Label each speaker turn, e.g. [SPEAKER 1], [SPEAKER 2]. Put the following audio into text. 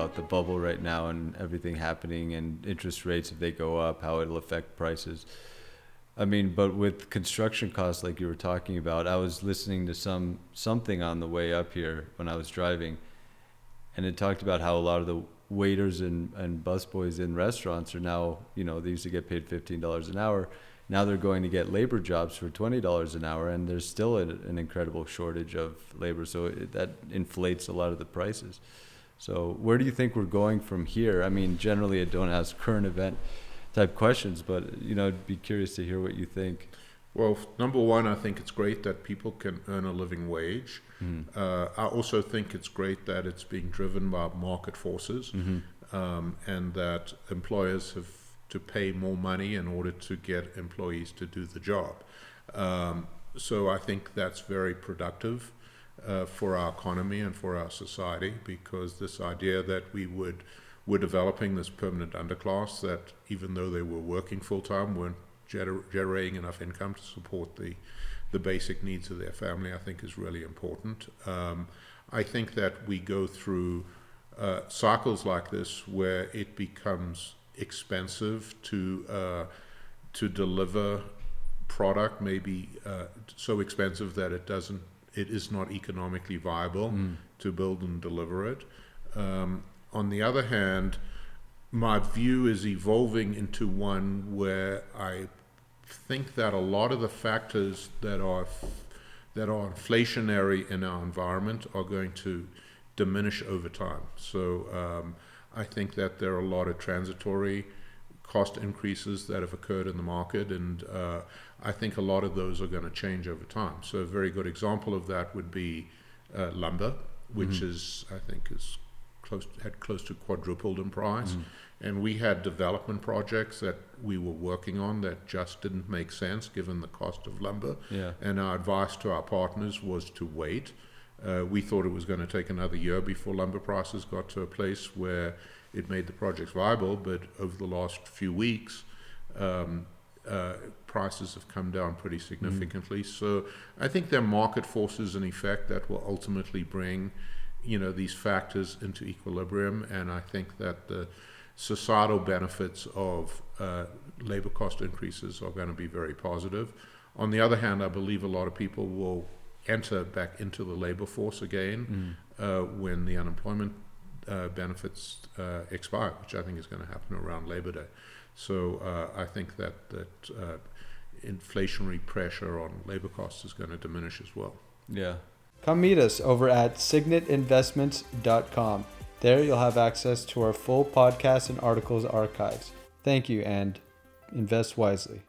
[SPEAKER 1] about the bubble right now and everything happening and interest rates, if they go up, how it'll affect prices. I mean, but with construction costs like you were talking about, I was listening to something on the way up here when I was driving, and it talked about how a lot of the waiters and busboys in restaurants are now, they used to get paid $15 an hour. Now they're going to get labor jobs for $20 an hour, and there's still an incredible shortage of labor. So that inflates a lot of the prices. So where do you think we're going from here? I mean, generally I don't ask current event type questions, but I'd be curious to hear what you think.
[SPEAKER 2] Well, number one, I think it's great that people can earn a living wage. I also think it's great that it's being driven by market forces, and that employers have to pay more money in order to get employees to do the job. So I think that's very productive for our economy and for our society, because this idea that we're developing this permanent underclass that, even though they were working full-time, weren't generating enough income to support the basic needs of their family, I think is really important. I think that we go through cycles like this where it becomes expensive to deliver product, maybe so expensive that it is not economically viable to build and deliver it. On the other hand, my view is evolving into one where I think that a lot of the factors that are inflationary in our environment are going to diminish over time. So I think that there are a lot of transitory cost increases that have occurred in the market, and I think a lot of those are going to change over time. So a very good example of that would be lumber, which had close to quadrupled in price. And we had development projects that we were working on that just didn't make sense given the cost of lumber. And our advice to our partners was to wait. We thought it was going to take another year before lumber prices got to a place where it made the projects viable, but over the last few weeks, prices have come down pretty significantly. So I think there are market forces in effect that will ultimately bring these factors into equilibrium, and I think that the societal benefits of labor cost increases are going to be very positive. On the other hand, I believe a lot of people will enter back into the labor force again when the unemployment benefits expire, which I think is going to happen around Labor Day. So I think that inflationary pressure on labor costs is going to diminish as well.
[SPEAKER 1] Yeah. Come meet us over at signetinvestments.com. There you'll have access to our full podcast and articles archives. Thank you, and invest wisely.